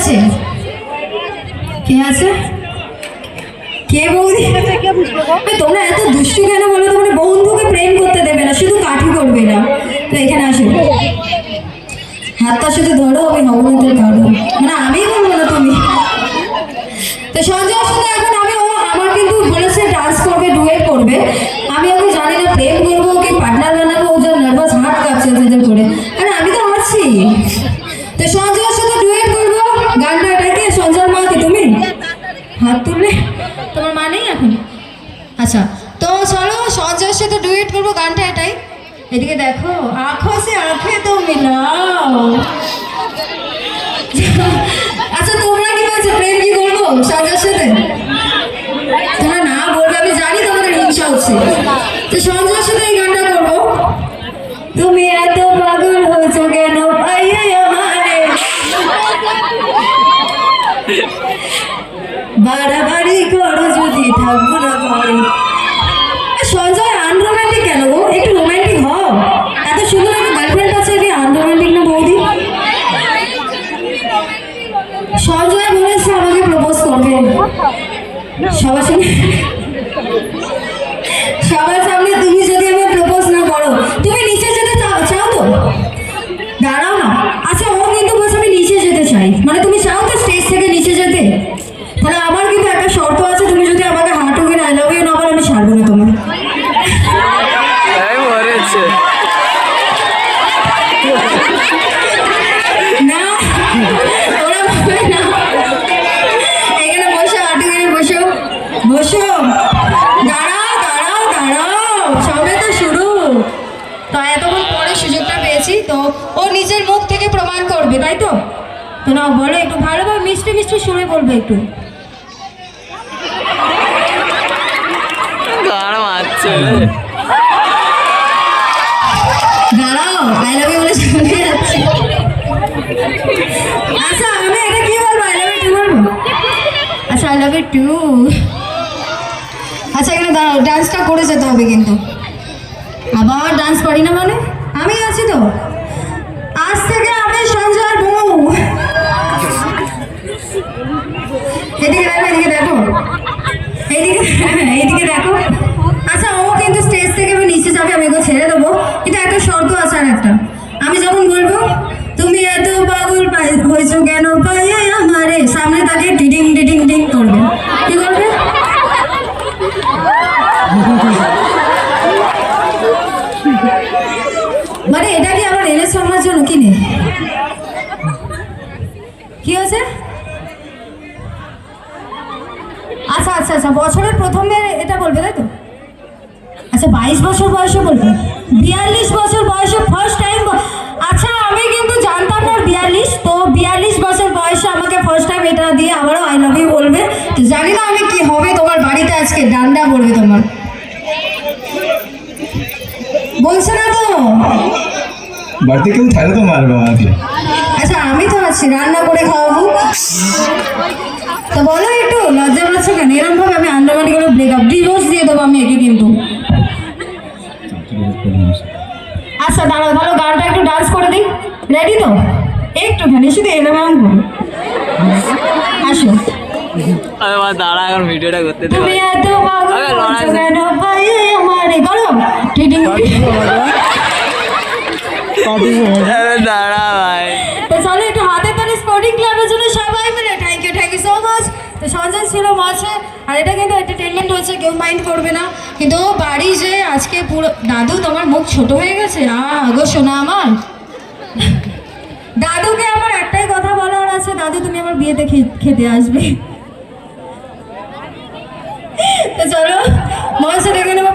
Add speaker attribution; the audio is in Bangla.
Speaker 1: আছে? কে আছে? কে বৌদি? তোমরা এত দুষ্টু কেন বলো তো? মানে বন্ধুকে প্রেম করতে দেবে না, শুধু কাঠি করবে না। তো এখানে আসো, হাতটা শুধু ধরো, আমি হবো না তোর কারো, মানে আমি করবো না, তুমি। তো সঞ্জয়ের সাথে এখন আমি, ও আমার কিন্তু বলেছে ডান্স করবে, ডুয়েট করবে। আমি ওকে জানি না প্রেম করবো কি পার্টনার বানাবো, ও যা নার্ভাস, হাত কাঁপছে ওদের করে। আরে আমি তো আছি। তো সঞ্জয়ের সাথে ডুয়েট করবো, গানটা এটাকে। সঞ্জয়ের মা কি তুমি? হাত তুললে? তোমার মা নেই এখন? আচ্ছা, তো চলো সঞ্জয়ের সাথে ডুয়েট করবো, গানটা এটাই। এদিকে দেখো, আঁখো সে আঁখে তো মিলাও। আচ্ছা তোমরা কি বলছো, প্রেম কি করবো সঞ্জয়ের সাথে? তোমরা না বলবে, আমি জানি তোমাদের হিংসা হচ্ছে। তো সঞ্জয়ের সাথে এই গানটা করবো। তুমি এত পাগল হয়েছো কেন পাইয়ে আমারে, বাড়াবাড়ি করো যদি থাকবো না ঘরে। সঞ্জয় আনরোম্যান্টিক কেন গো? একটু রোম্যান্টিক হও। এত সুন্দর একটা গার্লফ্রেন্ড আছে, কি আনরোম্যান্টিক না বৌদি? সঞ্জয় বলেছে আমাকে প্রপোজ করবে সবার সামনে। সবার সামনে তুমি যদি আমাকে প্রপোজ না করো, তুমি নিচে যেতে চাও তো? দাঁড়াও না। আচ্ছা ও কিন্তু বলছে আমি নিচে যেতে চাই, মানে তুমি চাও তো স্টেজ থেকে নিচে যেতে? তাহলে আমার কিন্তু একটা শর্ত আছে, তুমি যদি আমাকে হাঁটু কিনা আই লাভ ইউ না বলো, আমি ছাড়বো না তোমার। না ওরা বলবে না। এখানে বসো, হাঁটু কিনে বসো, বসো। দাঁড়াও দাঁড়াও দাঁড়াও, সবে তো শুরু। তো এতক্ষণ পরে সুযোগটা পেয়েছি, তো ও নিজের মুখ থেকে প্রমাণ করবে, তাই তো? তো না বলো, একটু ভালোভাবে মিষ্টি মিষ্টি সুরে বলবে একটু। দাঁড়াও, আই লাভ ইউ বলে শুনে যাচ্ছে। আচ্ছা আমি এটা কি বলবো, আই লাভ ইউ টু বলবো? আচ্ছা আই লাভ ইউ টু। আচ্ছা এখানে দাঁড়াও, ডান্সটা করে যেতে হবে কিন্তু। আবার ডান্স পারি না মানে? আমি আছি তো, আজ থেকে আমি সঞ্জয়ের বউ। এদিকে দেখো, এদিকে দেখো, এইদিকে, এইদিকে দেখো। আচ্ছা ও কিন্তু স্টেজ থেকে নিচে যাবে, আমি ওকে ছেড়ে দেবো, কিন্তু একটা শর্ত আছে। আর একটা, আমি যখন বলবো তুমি এত পাগল হয়েছো কেন পাইয়ে আমারে, সামনে তাকে ডিডিং ডিডিং ডিং করবে। কি করবে? মানে এটা কি আমার এনে শর্মার জন্য কিনে? কি হয়েছে? আচ্ছা আচ্ছা আচ্ছা, বছরের প্রথমে এটা বলবে, তাই তো? আচ্ছা 22 বছর বয়সে বলবে? 42 বছর বয়সে ফার্স্ট টাইম? আচ্ছা আমি কিন্তু জানতাম না 42, তো 42 বছর বয়সে আমাকে ফার্স্ট টাইম এটা দিয়ে আবারও আই লাভ ইউ বলবে। তো জানি না আমি কি হবে তোমার বাড়িতে আজকে, ডান্ডা পড়বে তোমার। বলছে না তো?
Speaker 2: বাড়িতে কেউ থাকলে তো মারবে আমাকে।
Speaker 1: আচ্ছা আমি তো আছি, রান্না করে খাওয়াবো। তো বলো একটু, লজ্জা পাচ্ছ কেন? এরকম ভাবে আমি আন্ডারম্যান্ড করে ব্রেকআপ, ডিভোর্স দিয়ে দেবো আমি একে কিন্তু। আচ্ছা দাঁড়াও, ভালো গানটা একটু ডান্স করে দিই। রেডি তো? একটুখানি শুধু এরকম করো। আসো।
Speaker 3: দাঁড়া এখন ভিডিওটা করতে দে।
Speaker 1: তুমি এত পাগল হয়েছো কেন পাইয়ে আমারে, করো টিডিং।
Speaker 3: দাঁড়া ভাই।
Speaker 1: তো চলো একটু হাতে তালি স্পোর্টিং ক্লাবের জন্য সবাই মিলে। Thank you so much. তো সঞ্জয় ছিল মাঝে, আর এটা কিন্তু এন্টারটেনমেন্ট হচ্ছে, কেউ মাইন্ড করবে না। কিন্তু বাড়ি যে আজকে পুরো, দাদু তোমার মুখ ছোট হয়ে গেছে। গো শোনা আমার, দাদুকে আমার একটাই কথা বলার আছে, দাদু তুমি আমার বিয়েতে খেতে আসবে। তো চলো মঞ্চে দেখে নেবো।